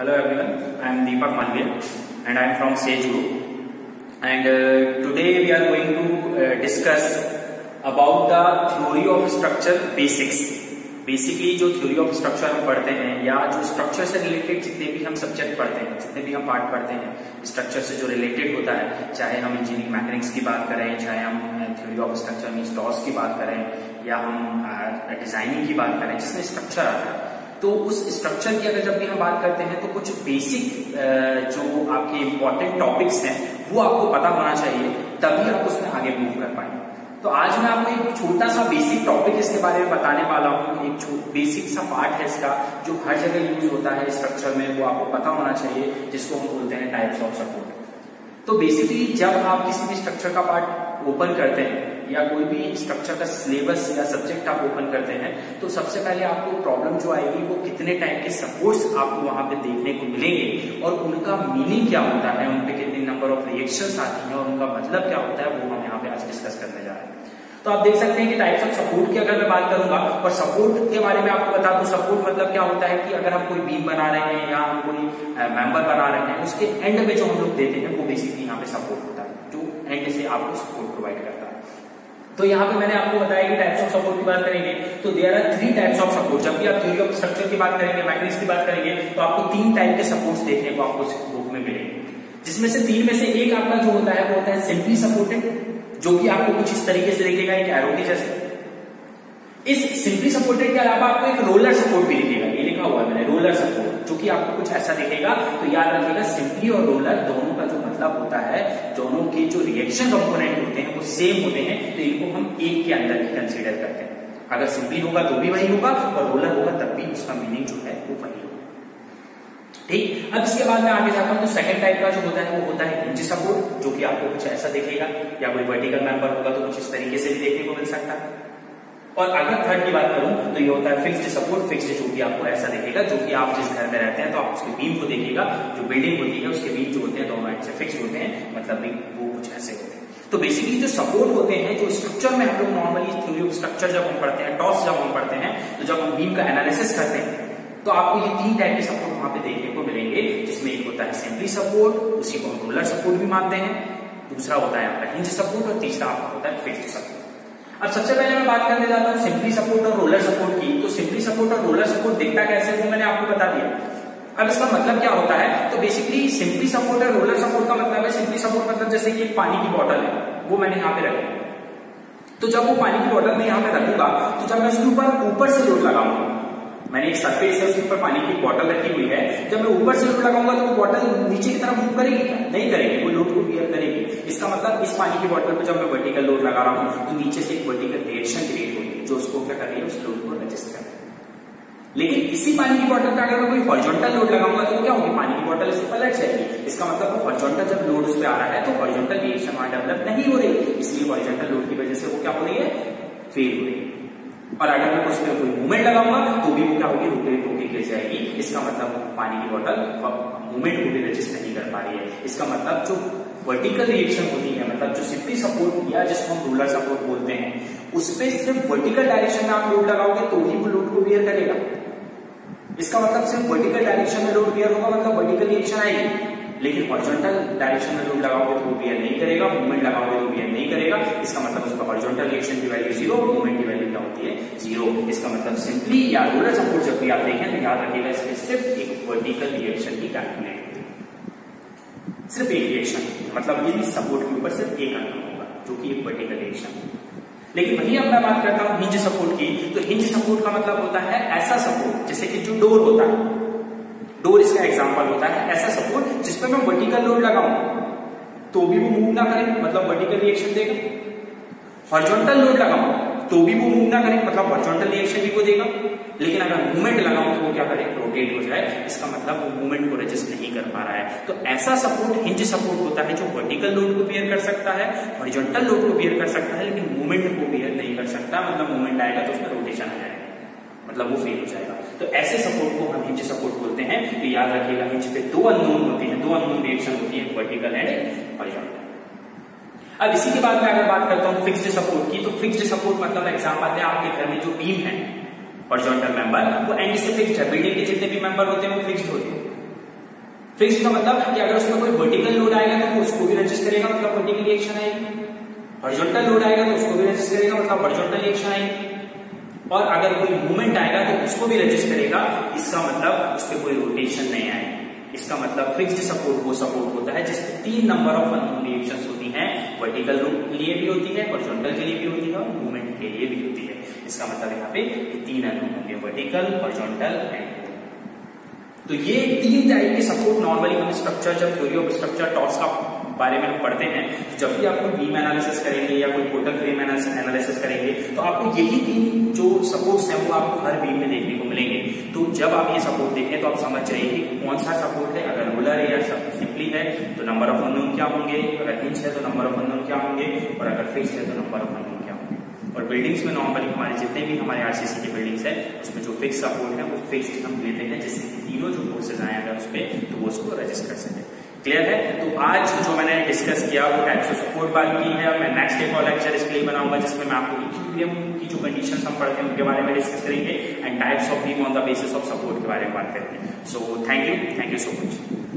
Hello everyone, I am Deepak Malviya and I am from Sage Group. And today we are going to discuss about the theory of structure basics. Basically जो theory of structure हम पढ़ते हैं या जो structure से related जितने भी हम सब्जेक्ट पढ़ते हैं, जितने भी हम पार्ट पढ़ते हैं स्ट्रक्चर से जो रिलेटेड होता है, चाहे हम इंजीनियरिंग मैकेनिक्स की बात करें, चाहे हम theory of structure means toss की बात करें या हम डिजाइनिंग की बात करें जिसमें स्ट्रक्चर आता है, तो उस स्ट्रक्चर की अगर जब भी हम बात करते हैं तो कुछ बेसिक जो आपके इंपॉर्टेंट टॉपिक्स हैं वो आपको पता होना चाहिए, तभी आप उसमें आगे मूव कर पाएंगे। तो आज मैं आपको एक छोटा सा बेसिक टॉपिक इसके बारे में बताने वाला हूँ। एक बेसिक सा पार्ट है इसका जो हर जगह यूज होता है स्ट्रक्चर में, वो आपको पता होना चाहिए, जिसको हम बोलते हैं टाइप्स ऑफ सपोर्ट। तो बेसिकली जब आप किसी भी स्ट्रक्चर का पार्ट ओपन करते हैं या कोई भी स्ट्रक्चर का सिलेबस या सब्जेक्ट आप ओपन करते हैं, तो सबसे पहले आपको प्रॉब्लम जो आएगी वो कितने टाइप के सपोर्ट्स आपको वहां पे देखने को मिलेंगे और उनका मीनिंग क्या होता है, उनपे कितने नंबर ऑफ रिएक्शंस आती हैं और उनका मतलब क्या होता है, वो हम यहाँ पे आज डिस्कस करने जा रहे हैं। तो आप देख सकते हैं कि टाइप्स ऑफ सपोर्ट की अगर मैं बात करूंगा और सपोर्ट के बारे में आपको बता दूं, सपोर्ट मतलब क्या होता है कि अगर हम कोई बीम बना रहे हैं या हम कोई मेंबर बना रहे हैं, उसके एंड में जो हम लोग देते हैं वो बेसिकली यहाँ पे सपोर्ट होता है, जो एंड से आपको सपोर्ट प्रोवाइड करता है। तो यहाँ पे मैंने आपको बताया कि टाइप्स ऑफ सपोर्ट की बात करेंगे तो there are 3 types of support. जब भी आप थ्योरी ऑफ स्ट्रक्चर की बात करेंगे, मैकेनिक्स की बात करेंगे, तो आपको 3 टाइप के सपोर्ट्स देखने को आपको बुक में मिलेंगे, जिसमें से 3 में से एक आपका जो होता है वो होता है सिंपली सपोर्टेड, जो कि आपको कुछ इस तरीके से दिखेगा एक एरो के जैसे। इस सिंपली सपोर्टेड के अलावा आपको एक रोलर सपोर्ट भी दिखेगा, ये लिखा हुआ है मैंने रोलर सपोर्ट, जो कि आपको कुछ ऐसा दिखेगा। तो याद रखिएगा सिंपली और रोलर दोनों का जो मतलब होता है, दोनों के जो रिएक्शन कंपोनेंट होते हैं वो सेम होते हैं, तो इनको हम एक के अंदर ही कंसीडर करते हैं। अगर सिंपली होगा तो भी वही होगा और रोलर होगा तब भी उसका मीनिंग जो है वो वही होगा। ठीक, अब इसके बाद मैं आगे जाता हूं तो सेकंड टाइप का जो होता है वो होता है हिंज सपोर्ट, जो कि आपको कुछ ऐसा दिखेगा, या कोई वर्टिकल मेंबर होगा तो कुछ इस तरीके से भी देखने को मिल सकता है। और अगर थर्ड की बात करूं तो ये होता है फिक्स्ड सपोर्ट। फिक्स्ड जो कि आपको ऐसा दिखेगा, जो कि आप जिस घर में रहते हैं तो आप उसके बीम को देखिएगा, जो बिल्डिंग होती है उसके बीम जो होते हैं दोनों एंड से फिक्स्ड होते हैं, मतलब वो कुछ ऐसे होते हैं। तो बेसिकली जो सपोर्ट होते हैं, जो स्ट्रक्चर में हम लोग नॉर्मली थ्योरी ऑफ स्ट्रक्चर जब हम पढ़ते हैं, टॉस जब हम पढ़ते हैं, तो जब हम बीम का एनालिसिस करते हैं तो आपको ये 3 टाइप के सपोर्ट वहां पे देखने को मिलेंगे, जिसमें एक होता है सिंपली सपोर्ट, उसी को हम रोलर सपोर्ट भी मानते हैं, दूसरा होता है आपका हिंज सपोर्ट और तीसरा आपका होता है फिक्स्ड सपोर्ट। अब सबसे पहले मैं बात करने जाता हूँ सिंपली सपोर्ट और रोलर सपोर्ट की। तो सिंपली सपोर्ट और रोलर सपोर्ट दिखता कैसे वो मैंने आपको बता दिया। अब इसका मतलब क्या होता है, तो बेसिकली सिंपली सपोर्ट और रोलर सपोर्ट का मतलब है, सिंपली सपोर्ट मतलब जैसे कि एक पानी की बॉटल है, वो मैंने यहाँ पे रखी, तो जब वो पानी की बॉटल में यहाँ पे रखूंगा तो जब मैं उसके ऊपर से लोड लगाऊंगा, मैंने एक सरफेस है उसके ऊपर पानी की बॉटल रखी हुई है, जब मैं ऊपर से लोड लगाऊंगा तो वो बॉटल नीचे की तरफ मूव करेगी क्या? नहीं करेगी, वो लोड को बियर करेगी। इसका मतलब इस पानी की बॉटल पे जब मैं वर्टिकल लोड लगा रहा हूं तो नीचे से एक वर्टिकल रिएक्शन क्रिएट होगी जो उसको क्या कर रही है, उस लोड को एडजस्ट कर रही है। लेकिन इसी पानी की बॉटल पे अगर मैं कोई हॉरिजॉन्टल लोड लगाऊंगा तो क्या होगी, पानी की बॉटल इससे पलट जाएगी। इसका मतलब वो हॉरिजॉन्टल जब लोड उस पर आ रहा है तो हॉरिजॉन्टल रिएक्शन वहां डेवलप नहीं हो रही, इसलिए हॉरिजॉन्टल लोड की वजह से वो क्या हो रही है, फेल हो रही है। और अगर मैं उसमें कोई मूवमेंट लगाऊंगा तो भी वो क्या होगी, रोटेट होकर गिर जाएगी। इसका मतलब पानी की बॉटल मूवमेंट को भी रजिस्ट नहीं कर पा रही है। इसका मतलब जो वर्टिकल रिएक्शन होती है, मतलब जो सिंपली सपोर्ट या जिसको हम रोलर सपोर्ट बोलते हैं, उस पर सिर्फ वर्टिकल डायरेक्शन में आप लोड लगाओगे तो ही वो लोड को बियर करेगा। इसका मतलब सिर्फ वर्टिकल डायरेक्शन में लोड बियर होगा, मतलब वर्टिकल रिएक्शन आएगी। लेकिन हॉरिजॉन्टल डायरेक्शन में लोड लगाओगे तो वो बियर नहीं करेगा, मूवमेंट लगाओगे तो बियर नहीं करेगा। इसका मतलब उसका हॉरिजॉन्टल रिएक्शन की वैल्यू 0, मूवमेंट की वैल्यू क्या होती है, 0। इसका मतलब सिंपली या रोलर सपोर्ट जब भी आप देखें तो याद रखिएगा इसमें सिर्फ एक वर्टिकल रिएक्शन ही कैलकुलेट होती है, सिर्फ एक रिएक्शन, मतलब ये सपोर्ट के ऊपर सिर्फ एक अंक होगा जो कि एक वर्टिकल रिएक्शन है। लेकिन वही अब मैं बात करता हूं हिंज सपोर्ट की, तो हिंज सपोर्ट का मतलब होता है ऐसा सपोर्ट जैसे कि जो डोर होता है, डोर इसका एग्जांपल होता है, ऐसा सपोर्ट जिसपे मैं वर्टिकल लोड लगाऊं तो भी वो मूव ना करे, मतलब वर्टिकल रिएक्शन देगा। हॉरिजॉन्टल लोड लगाऊं तो भी वो मूव ना करे, मतलब हॉरिजॉन्टल रिएक्शन भी वो देगा। लेकिन अगर मूवमेंट लगाऊं तो वो क्या करे, रोटेट हो जाए। इसका मतलब वो मूवमेंट को रजिस्ट नहीं कर पा रहा है। तो ऐसा सपोर्ट हिंज सपोर्ट होता है जो वर्टिकल लोड को बियर कर सकता है, हॉरिजॉन्टल लोड को बियर कर सकता है, लेकिन मूवमेंट को बियर नहीं कर सकता। मतलब मूवमेंट आएगा तो उसमें रोटेशन आ जाएगा, मतलब वो फेल हो जाएगा। तो ऐसे सपोर्ट को हम हिंज सपोर्ट बोलते हैं। तो याद रखिएगा हिंज पे 2 अननोन होते हैं, 2 अननोन रिएक्शन होती है, वर्टिकल एंड हॉरिजॉन्टल। अब इसी के बाद मैं अगर बात करता हूं फिक्स्ड सपोर्ट की, तो फिक्स्ड सपोर्ट मतलब एग्जांपल है आपके घर में जो बीम है हॉरिजॉन्टल मेंबर, वो एंड से फिक्स्ड है। बिल्डिंग के जितने भी मेंबर होते हैं वो फिक्स्ड होते हैं। फिक्स्ड का मतलब कि अगर उसमें कोई वर्टिकल लोड आएगा तो उसको भी रजिस्ट करेगा, मतलब वर्टिकल रिएक्शन आएगी। हॉरिजॉन्टल लोड आएगा तो उसको भी रजिस्ट करेगा, मतलब हॉरिजॉन्टल रिएक्शन आएगी। और अगर कोई मूवमेंट आएगा तो उसको भी रजिस्ट करेगा, इसका मतलब उस पर कोई रोटेशन नहीं आएगी। इसका मतलब फिक्स्ड सपोर्ट वो सपोर्ट होता है जिसमें 3 नंबर ऑफ अननोन रिएक्शंस होती हैं, वर्टिकल के लिए भी होती है, हॉरिजॉन्टल के लिए भी होती है और मूवमेंट के लिए भी होती है। इसका मतलब यहाँ पे 3 अननोन होंगे, वर्टिकल, हॉरिजॉन्टल एंड। तो ये 3 टाइप के सपोर्ट नॉर्मली हम स्ट्रक्चर, जब थ्योरी ऑफ स्ट्रक्चर टॉर्स का बारे में हम पढ़ते हैं, तो जब भी आप कोई बीम एनालिसिस करेंगे या कोई टोटल फ्रेम एनालिसिस करेंगे तो आपको यही 3 जो सपोर्ट्स हैं वो आपको हर बीम में देखने को मिलेंगे। तो जब आप ये सपोर्ट देखें तो आप समझ जाइए कि कौन सा सपोर्ट है। अगर रोलर है या सिंपली है तो नंबर ऑफ अननोन क्या होंगे, अगर हिंज है तो नंबर ऑफ अननोन क्या होंगे, और अगर फिक्स्ड है तो नंबर ऑफ अननोन क्या होंगे। और बिल्डिंग्स में नॉर्मली हमारे जितने भी हमारे आरसीसी की बिल्डिंग्स है उसमें जो फिक्स सपोर्ट है वो फिक्स्ड हम लेते हैं, जिससे तीनों जो फोर्सेज आए अगर उस पर तो वो उसको रजिस्ट कर सके। क्लियर है? तो आज जो मैंने डिस्कस किया वो टाइप्स ऑफ सपोर्ट बात की है। मैं नेक्स्ट एक और लेक्चर इसके लिए बनाऊंगा जिसमें मैं आपको इक्विलिब्रियम की जो कंडीशंस हम पढ़ते हैं उनके बारे में डिस्कस करेंगे and types of beam on the basis of support के बारे में बात करेंगे। So thank you so much.